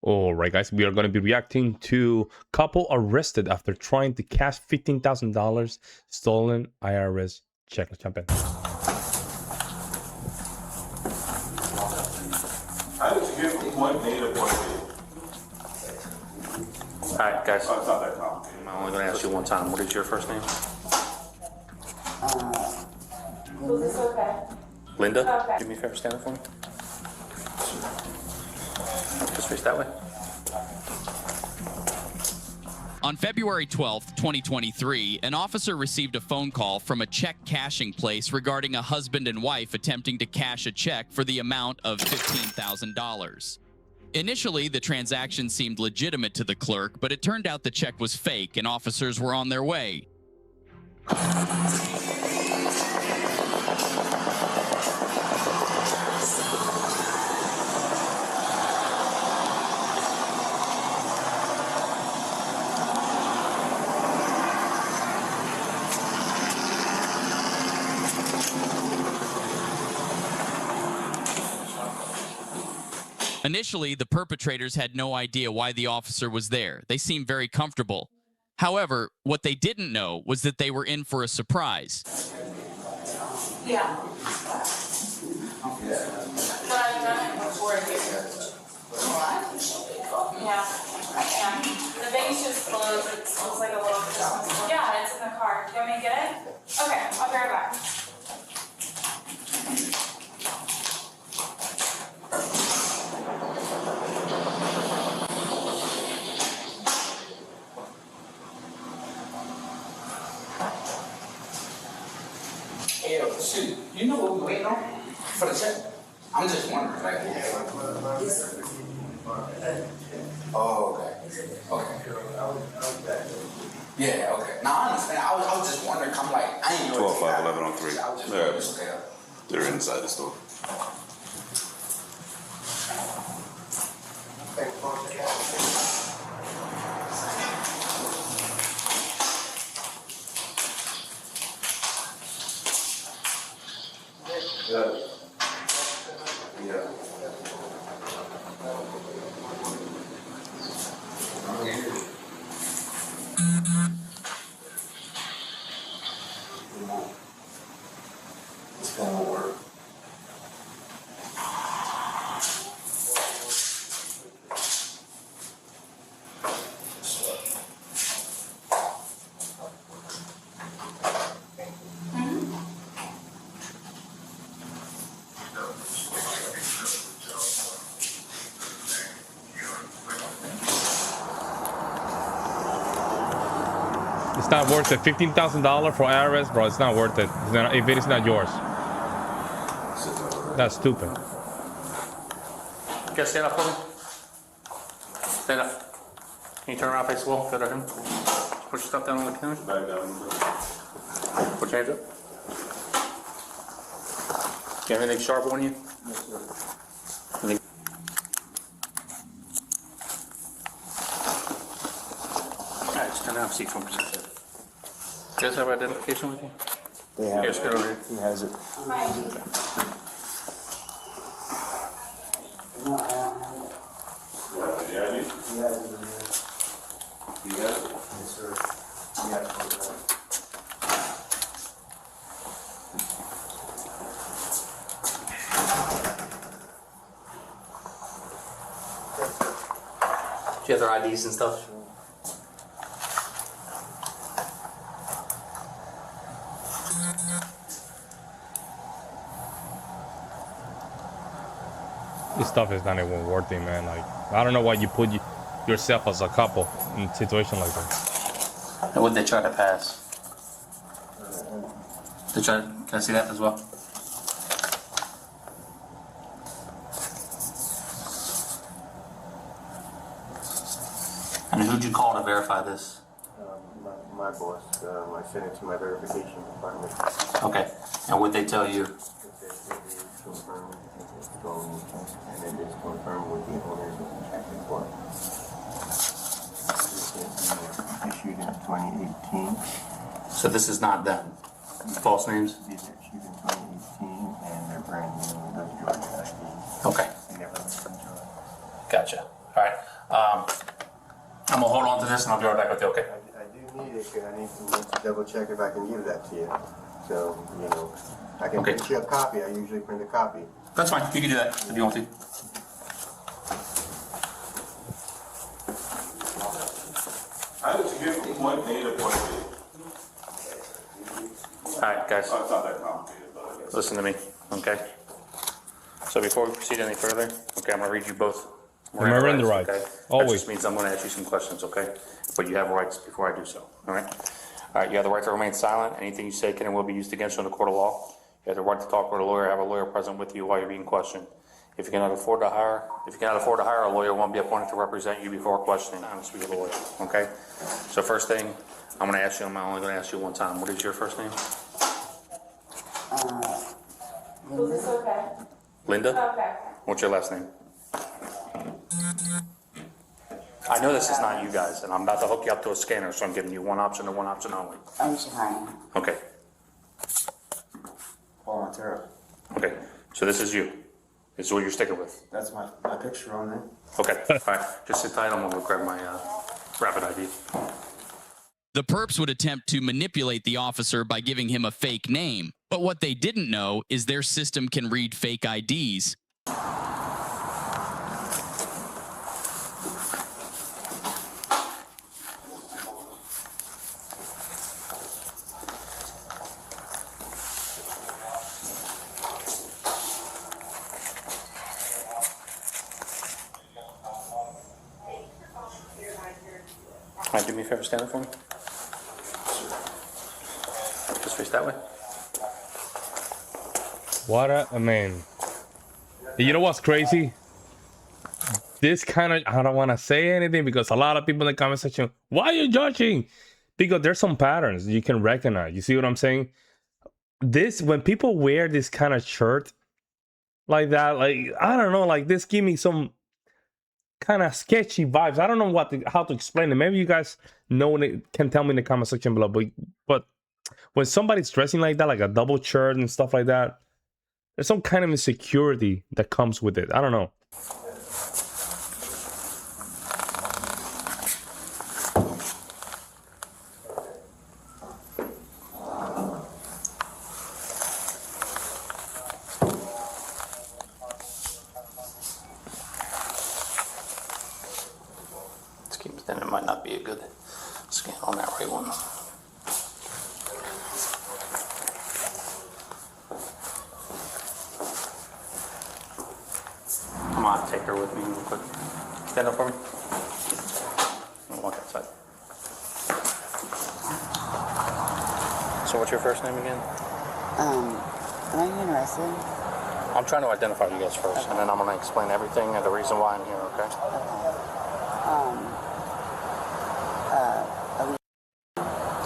All right, guys, we are going to be reacting to couple arrested after trying to cash $15,000 stolen IRS check. Let's jump in. How did you get from one day to one day? All right, guys. Oh, it's not that complicated. I'm only going to ask you one time. What is your first name? Is this okay? Linda? Okay. Do me a favor, stand up for me. Just face that way. On February 12th, 2023, an officer received a phone call from a check cashing place regarding a husband and wife attempting to cash a check for the amount of $15,000. Initially, the transaction seemed legitimate to the clerk, but it turned out the check was fake and officers were on their way. Initially, the perpetrators had no idea why the officer was there. They seemed very comfortable. However, what they didn't know was that they were in for a surprise. Yeah. But I've done it before here. What? Yeah. The bank's just closed. It looks like a little Christmas. Yeah, it's in the car. Do you want me to get it? Okay, I'll be right back. Hey, shoot, you know what we're waiting on for the check? I'm just wondering, like, oh, okay. Yeah, okay. Now I understand. I was just wondering. I'm like, I ain't know. 12, 5, 11 on 3. I was just Yeah. wondering, it's okay. They're inside the store. Yeah. It's gonna work. It's not worth it. $15,000 for IRS, bro. It's not worth it. It's not, if it is not yours. That's stupid. You guys stand up for me. Stand up. Can you turn around, face the wall? Go to him. Put your stuff down on the counter. Back down. Put your hands up. You have anything sharp on you? Anything- All right, just turn around and see for me. You guys have identification with you? They have Yes, it. go over here. He has it. Yeah, He has it. you got it. Yes, sir. He has it. Do you have their IDs and stuff? This stuff is not even worth it, man. Like, I don't know why you put yourself as a couple in a situation like that. And what they try to pass? They try. Can I see that as well? And who'd you call to verify this? My boss, I sent it to my verification department. Okay. And what'd they tell you? It confirmed it's stolen, and it is confirmed with the owners of the check report. Issued in 2018. So this is not them. False names? These are issued in 2018, and they're brand new. Those Georgia IDs. Okay. They never been Georgia. Gotcha. right. I'm gonna hold on to this and I'll be right back with you, okay? I do need it because I need to double check if I can give that to you. So, you know, I can Okay. print you a copy. I usually print a copy. That's fine, you can do that if you want to. How did you get from point A to point B? Alright, guys, Oh, it's not that complicated, but I guess. listen to me, okay? So before we proceed any further, okay, I'm gonna read you both. Miranda rights, Okay? That always. just means I'm gonna ask you some questions, okay? But you have rights before I do so, alright? Alright, you have the right to remain silent. Anything you say can and will be used against you in the court of law. You have the right to talk with a lawyer, have a lawyer present with you while you're being questioned. If you cannot afford to hire a lawyer, won't be appointed to represent you before questioning. I'm speaking with a lawyer, okay? So first thing, I'm gonna ask you, I'm only gonna ask you one time. What is your first name? Was this okay? Linda? Okay. What's your last name? I know this is not you guys, and I'm about to hook you up to a scanner, so I'm giving you one option and one option only. I'm Shahari. Okay, Paul Montero. okay, so this is you. This is what you're sticking with. That's my picture on there. Okay, all right, just sit tight, I'm gonna grab my rapid ID. The perps would attempt to manipulate the officer by giving him a fake name. But what they didn't know is their system can read fake IDs. All right, do me a favor, stand up for me. Just face that way. What I mean, you know what's crazy? This kind of, I don't want to say anything because a lot of people in the comment section, why are you judging? Because there's some patterns you can recognize. You see what I'm saying? This, when people wear this kind of shirt like that, like, I don't know, like this give me some kind of sketchy vibes. I don't know how to explain it. Maybe you guys know and can tell me in the comment section below. But when somebody's dressing like that, like a double shirt and stuff like that, there's some kind of insecurity that comes with it. I don't know. Then it might not be a good scan on that right one. Come on, take her with me real quick. Stand up for me. I'll walk outside. So what's your first name again? Am I interested? I'm trying to identify you guys first, and then I'm going to explain everything and the reason why I'm here, okay?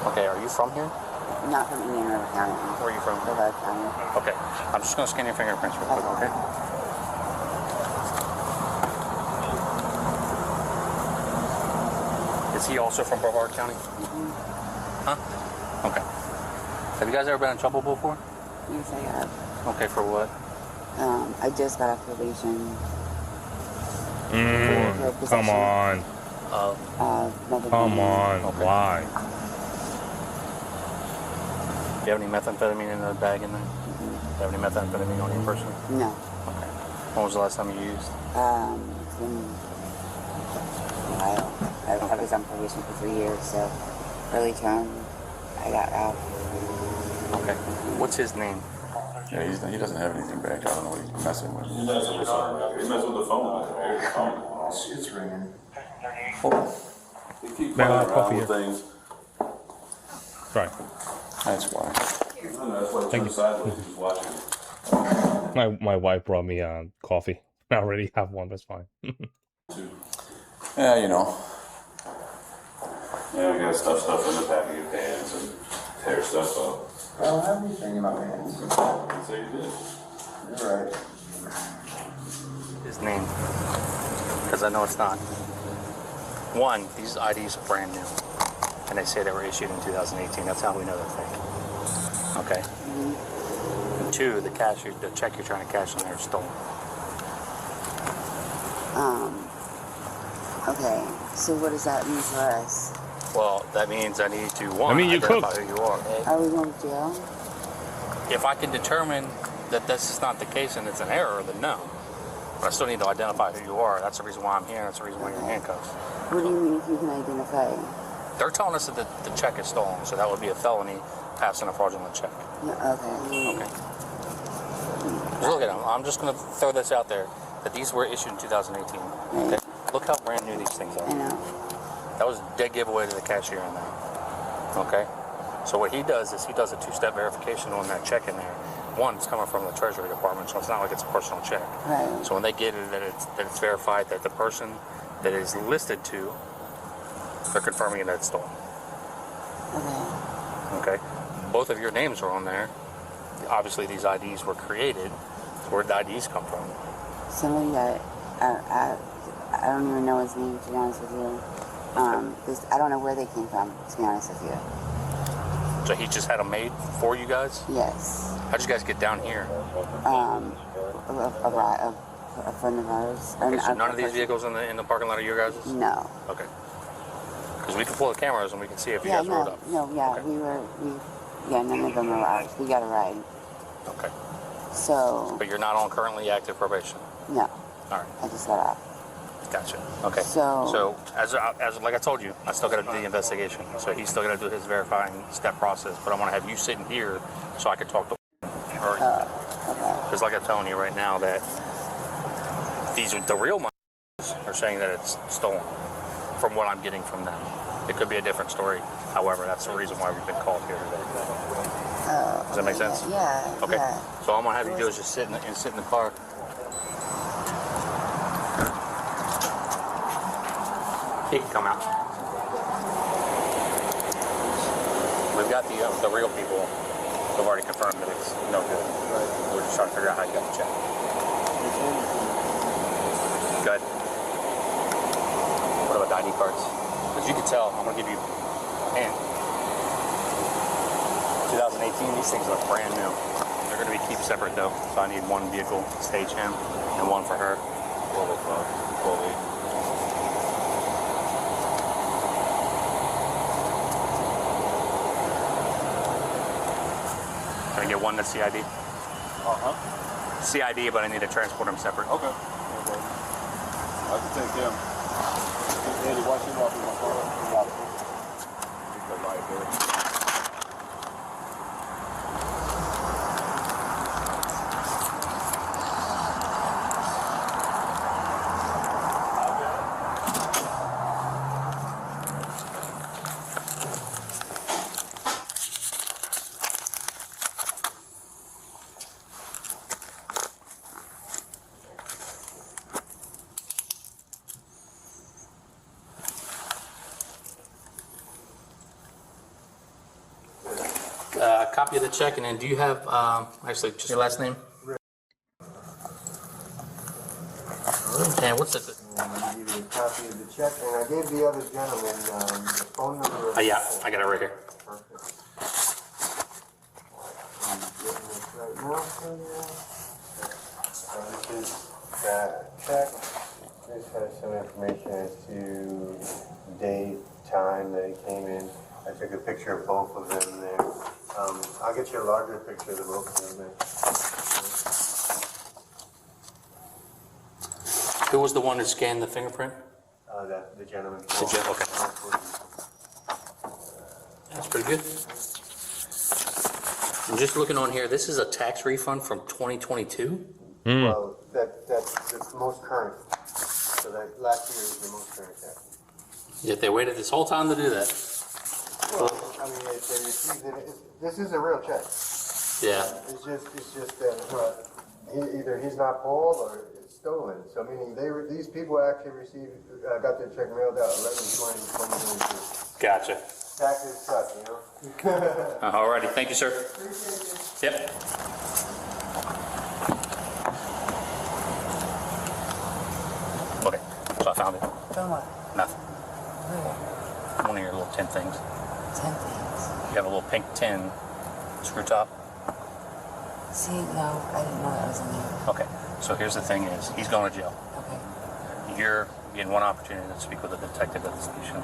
Okay, are you from here? Not from Indian River County. Where are you from? River County. Okay, I'm just going to scan your fingerprints real quick, okay? Is he also from Brevard County? Huh? Okay. Have you guys ever been in trouble before? Yes, I have. Okay, for what? I just got off probation. Come on. Come on. Okay. Why? Do you have any methamphetamine in the bag in there? Do you have any methamphetamine on your person? No. Okay. When was the last time you used? It's been a while. I was on probation for 3 years, so early term, I got out. Okay. What's his name? Yeah, he doesn't have anything back. I don't know what he's messing with. He messing with something. He messing with the phone. It's ringing. He keep Man, playing coffee around with here. things. Right. That's why. That's why he Thank turned you. sideways. He's watching. My wife brought me coffee. I already have one. That's fine. Yeah, you know. Yeah, we gotta stuff in the back of your pants and tear stuff up. I don't have anything in my hands. So you did. You're right. His name. Because I know it's not. One, these IDs are brand new. And they say they were issued in 2018. That's how we know they're fake. Okay? And two, the check you're trying to cash in there is stolen. Okay, so what does that mean for us? Well, that means I need to, one, I mean, you identify cooked. who you are. Are we going to jail? If I can determine that this is not the case and it's an error, then no. But I still need to identify who you are. That's the reason why I'm here. That's the reason why you're in handcuffs. What do you mean if you can identify? They're telling us that the check is stolen, so that would be a felony, passing a fraudulent check. Yeah, okay. Okay. Look at them. I'm just going to throw this out there, that these were issued in 2018. Okay? Look how brand new these things I are. know. That was a dead giveaway to the cashier in there. Okay? So what he does is he does a two-step verification on that check in there. One, it's coming from the Treasury Department, so it's not like it's a personal check. Right. So when they get it, that it's verified that the person that is listed to, they're confirming that it's stolen. Okay. Okay? Both of your names are on there. Obviously, these IDs were created. Where'd the IDs come from? Somebody that I don't even know his name, to be honest with you. I don't know where they came from, to be honest with you. So he just had them made for you guys? Yes. How'd you guys get down here? A friend of ours. Okay, so none of these vehicles in the parking lot are your guys'? No. Okay. Because we can pull the cameras and we can see if you Yeah, guys rode up. no, yeah, Okay. none of them are ours. We got a ride. Okay. So, But you're not on currently active probation? no, All right. I just got out. Gotcha. Okay. So as like I told you, I still got to do the investigation. So he's still got to do his verifying step process. But I want to have you sitting here so I can talk to her. Because like I'm telling you right now that these are the real money are saying that it's stolen from what I'm getting from them. It could be a different story. However, that's the reason why we've been called here today. Does that make sense? Yeah. Okay. Yeah. So all I'm gonna have you do is just sit in the car. He can come out. We've got the real people who've already confirmed that it's no good. We're just trying to figure out how you got the check. Good. What about the ID cards? As you can tell, I'm gonna give you, man, 2018, these things look brand new. They're gonna be kept separate though, so I need one vehicle, stage him, and one for her. Can I get one that's CID? CID, but I need to transport them separate. Okay. I can take them. Eddie, watch him off in my car. Keep the light there. Copy of the check, and then do you have, actually, just your last name? And what's the, I'll give you a copy of the check, and I gave the other gentleman the phone number. yeah, I got it right here. Perfect. I'm getting this right now for you. So this is that check. This has some information as to date, time that it came in. I took a picture of both of them there. I'll get you a larger picture of the both of them there. Who was the one that scanned the fingerprint? The gentleman. Okay. That's pretty good. I'm just looking on here, this is a tax refund from 2022? Well, that's the most current. So that last year is the most current tax. Yet they waited this whole time to do that. Well, I mean, they received it. This is a real check. Yeah. It's just that either he's not pulled or it's stolen. So meaning these people actually received, got their check mailed out 11/20/2022. Gotcha. Taxes suck, you know. Alrighty, thank you, sir. Yep. Okay, so I found it. From what? Nothing. One of your little tin things. 10 things. You have a little pink tin screw top. See, no, I didn't know that was in there. Okay, so here's the thing is, he's going to jail. Okay. You're getting one opportunity to speak with a detective at the station.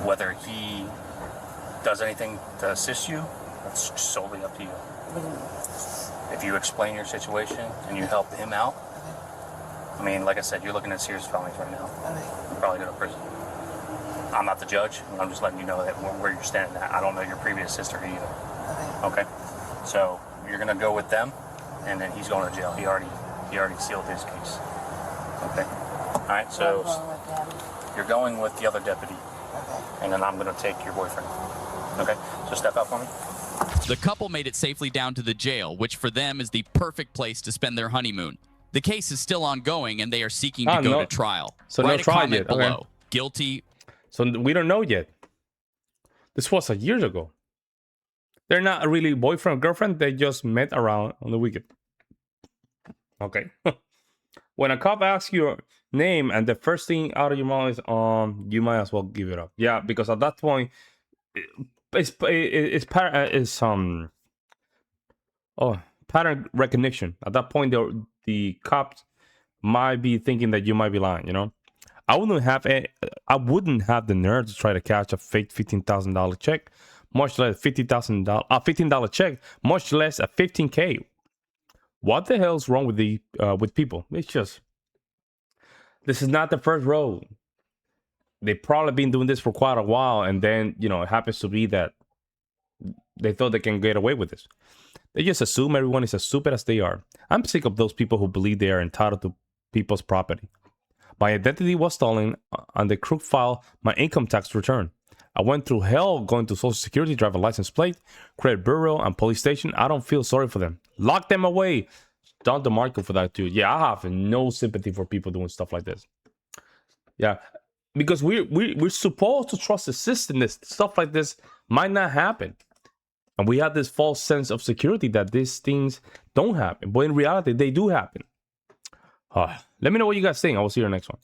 Whether he does anything to assist you, that's solely up to you. If you explain your situation and you help him out, I mean, like I said, you're looking at serious felonies right now. You'll probably go to prison. I'm not the judge. I'm just letting you know that where you're standing at. I don't know your previous history either. Okay? So you're gonna go with them, and then he's going to jail. He already sealed his case. Okay? All right. So you're going with the other deputy, and then I'm gonna take your boyfriend. Okay? So step out for me. The couple made it safely down to the jail, which for them is the perfect place to spend their honeymoon. The case is still ongoing, and they are seeking to go to trial. So Write no a trial comment yet. below. Okay. Guilty. So we don't know yet. This was a years ago. They're not really boyfriend girlfriend. They just met around on the weekend. Okay. When a cop asks your name and the first thing out of your mouth is you might as well give it up. Yeah, because at that point, it's pattern recognition. At that point, the cops might be thinking that you might be lying. You know, I wouldn't have the nerve to try to catch a fake $15,000 check, much less $15 check, much less a $15K. What the hell's wrong with people? It's just, this is not the first road. They've probably been doing this for quite a while, and then, you know, it happens to be that they thought they can get away with this. They just assume everyone is as stupid as they are. I'm sick of those people who believe they are entitled to people's property. My identity was stolen, and the crook filed my income tax return. I went through hell going to Social Security, driver license plate, credit bureau, and police station. I don't feel sorry for them. Lock them away. Don DeMarco for that too. Yeah, I have no sympathy for people doing stuff like this. Yeah, because we're supposed to trust the system. This stuff like this might not happen, and we have this false sense of security that these things don't happen, but in reality they do happen. Let me know what you guys think. I will see you in the next one.